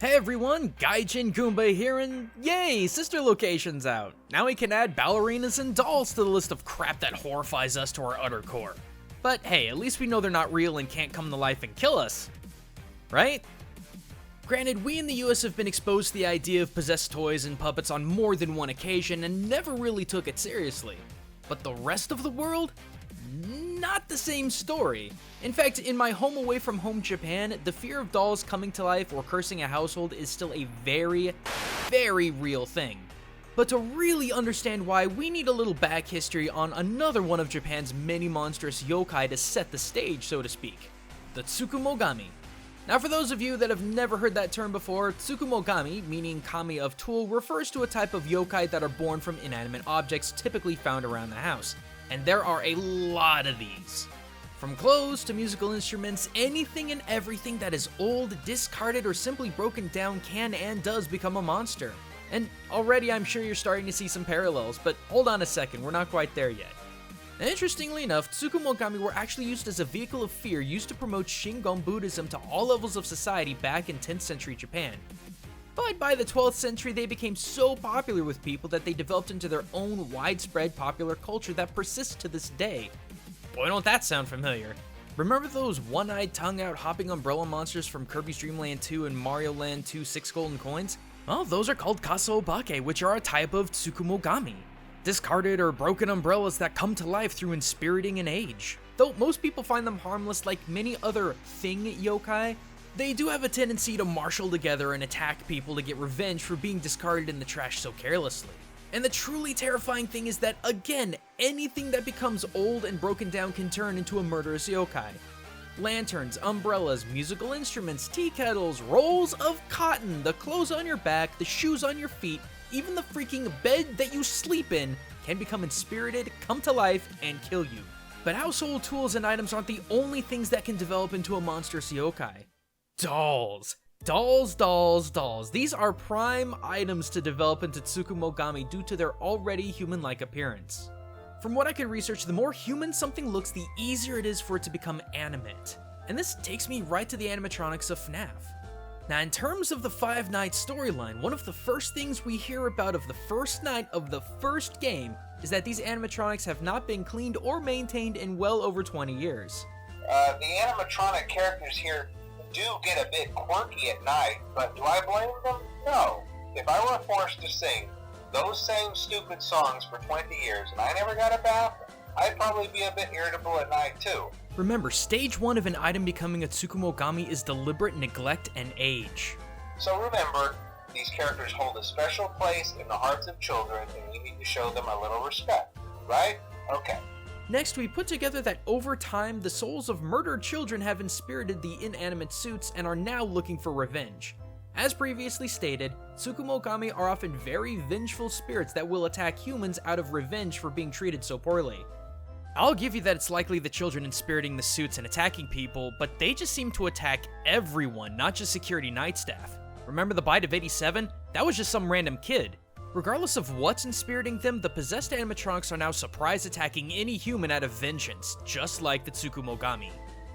Hey everyone, Gaijin Goomba here, and yay, sister location's out! Now we can add ballerinas and dolls to the list of crap that horrifies us to our utter core. But hey, at least we know they're not real and can't come to life and kill us. Right? Granted, we in the US have been exposed to the idea of possessed toys and puppets on more than one occasion and never really took it seriously. But the rest of the world? Not the same story. In fact, in my home away from home Japan, the fear of dolls coming to life or cursing a household is still a very, very real thing. But to really understand why, we need a little back history on another one of Japan's many monstrous yokai to set the stage, so to speak. The Tsukumogami. Now for those of you that have never heard that term before, Tsukumogami, meaning kami of tool, refers to a type of yokai that are born from inanimate objects typically found around the house. And there are a lot of these. From clothes to musical instruments, anything and everything that is old, discarded, or simply broken down can and does become a monster. And already I'm sure you're starting to see some parallels, but hold on a second, we're not quite there yet. And interestingly enough, Tsukumogami were actually used as a vehicle of fear used to promote Shingon Buddhism to all levels of society back in 10th century Japan. But by the 12th century, they became so popular with people that they developed into their own widespread popular culture that persists to this day. Boy, don't that sound familiar. Remember those one-eyed, tongue-out, hopping umbrella monsters from Kirby's Dream Land 2 and Mario Land 2 6 golden coins? Well, those are called kasoobake, which are a type of Tsukumogami. Discarded or broken umbrellas that come to life through inspiriting and age. Though most people find them harmless like many other thing yokai, they do have a tendency to marshal together and attack people to get revenge for being discarded in the trash so carelessly. And the truly terrifying thing is that, again, anything that becomes old and broken down can turn into a murderous yokai. Lanterns, umbrellas, musical instruments, tea kettles, rolls of cotton, the clothes on your back, the shoes on your feet, even the freaking bed that you sleep in can become inspirited, come to life, and kill you. But household tools and items aren't the only things that can develop into a monstrous yokai. Dolls. Dolls. These are prime items to develop into Tsukumogami due to their already human-like appearance. From what I could research, the more human something looks, the easier it is for it to become animate. And this takes me right to the animatronics of FNAF. Now, in terms of the Five Nights storyline, one of the first things we hear about of the first night of the first game is that these animatronics have not been cleaned or maintained in well over 20 years. The animatronic characters here do get a bit quirky at night, but do I blame them? No. If I were forced to sing those same stupid songs for 20 years and I never got a bath, I'd probably be a bit irritable at night too. Remember, stage 1 of an item becoming a Tsukumogami is deliberate neglect and age. So remember, these characters hold a special place in the hearts of children and we need to show them a little respect, right? Okay. Next, we put together that over time, the souls of murdered children have inspirited the inanimate suits and are now looking for revenge. As previously stated, Tsukumogami are often very vengeful spirits that will attack humans out of revenge for being treated so poorly. I'll give you that it's likely the children inspiriting the suits and attacking people, but they just seem to attack everyone, not just security night staff. Remember the bite of 87? That was just some random kid. Regardless of what's inspiriting them, the possessed animatronics are now surprise attacking any human out of vengeance, just like the Tsukumogami.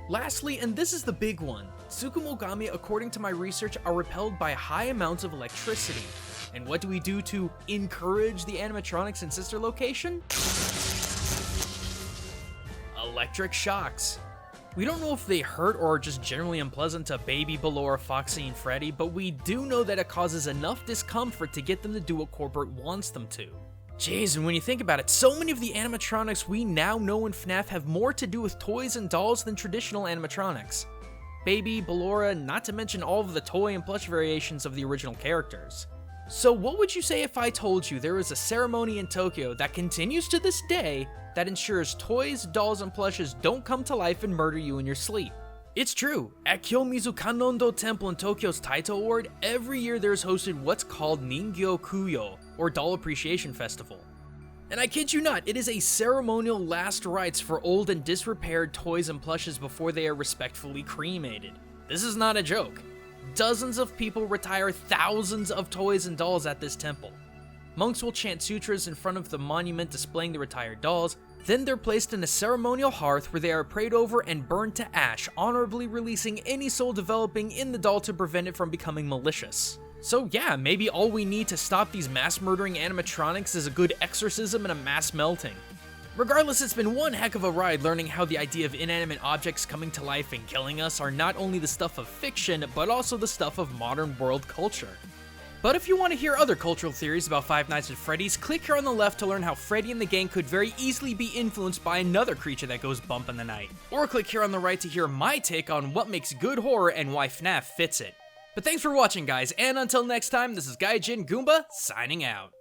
Lastly, and this is the big one, Tsukumogami, according to my research, are repelled by high amounts of electricity. And what do we do to encourage the animatronics in sister location? Electric shocks. We don't know if they hurt or are just generally unpleasant to Baby, Ballora, Foxy, and Freddy, but we do know that it causes enough discomfort to get them to do what corporate wants them to. Jeez, and when you think about it, so many of the animatronics we now know in FNAF have more to do with toys and dolls than traditional animatronics. Baby, Ballora, not to mention all of the toy and plush variations of the original characters. So what would you say if I told you there is a ceremony in Tokyo that continues to this day that ensures toys, dolls, and plushes don't come to life and murder you in your sleep? It's true. At Kyomizu Kannon-do Temple in Tokyo's Taito Ward, every year there is hosted what's called Ningyo Kuyo, or Doll Appreciation Festival. And I kid you not, it is a ceremonial last rites for old and disrepaired toys and plushes before they are respectfully cremated. This is not a joke. Dozens of people retire thousands of toys and dolls at this temple. Monks will chant sutras in front of the monument displaying the retired dolls, Then they're placed in a ceremonial hearth where they are prayed over and burned to ash, honorably releasing any soul developing in the doll to prevent it from becoming malicious. So yeah, maybe all we need to stop these mass murdering animatronics is a good exorcism and a mass melting. Regardless, it's been one heck of a ride learning how the idea of inanimate objects coming to life and killing us are not only the stuff of fiction, but also the stuff of modern world culture. But if you want to hear other cultural theories about Five Nights at Freddy's, click here on the left to learn how Freddy and the gang could very easily be influenced by another creature that goes bump in the night. Or click here on the right to hear my take on what makes good horror and why FNAF fits it. But thanks for watching, guys, and until next time, this is Gaijin Goomba, signing out.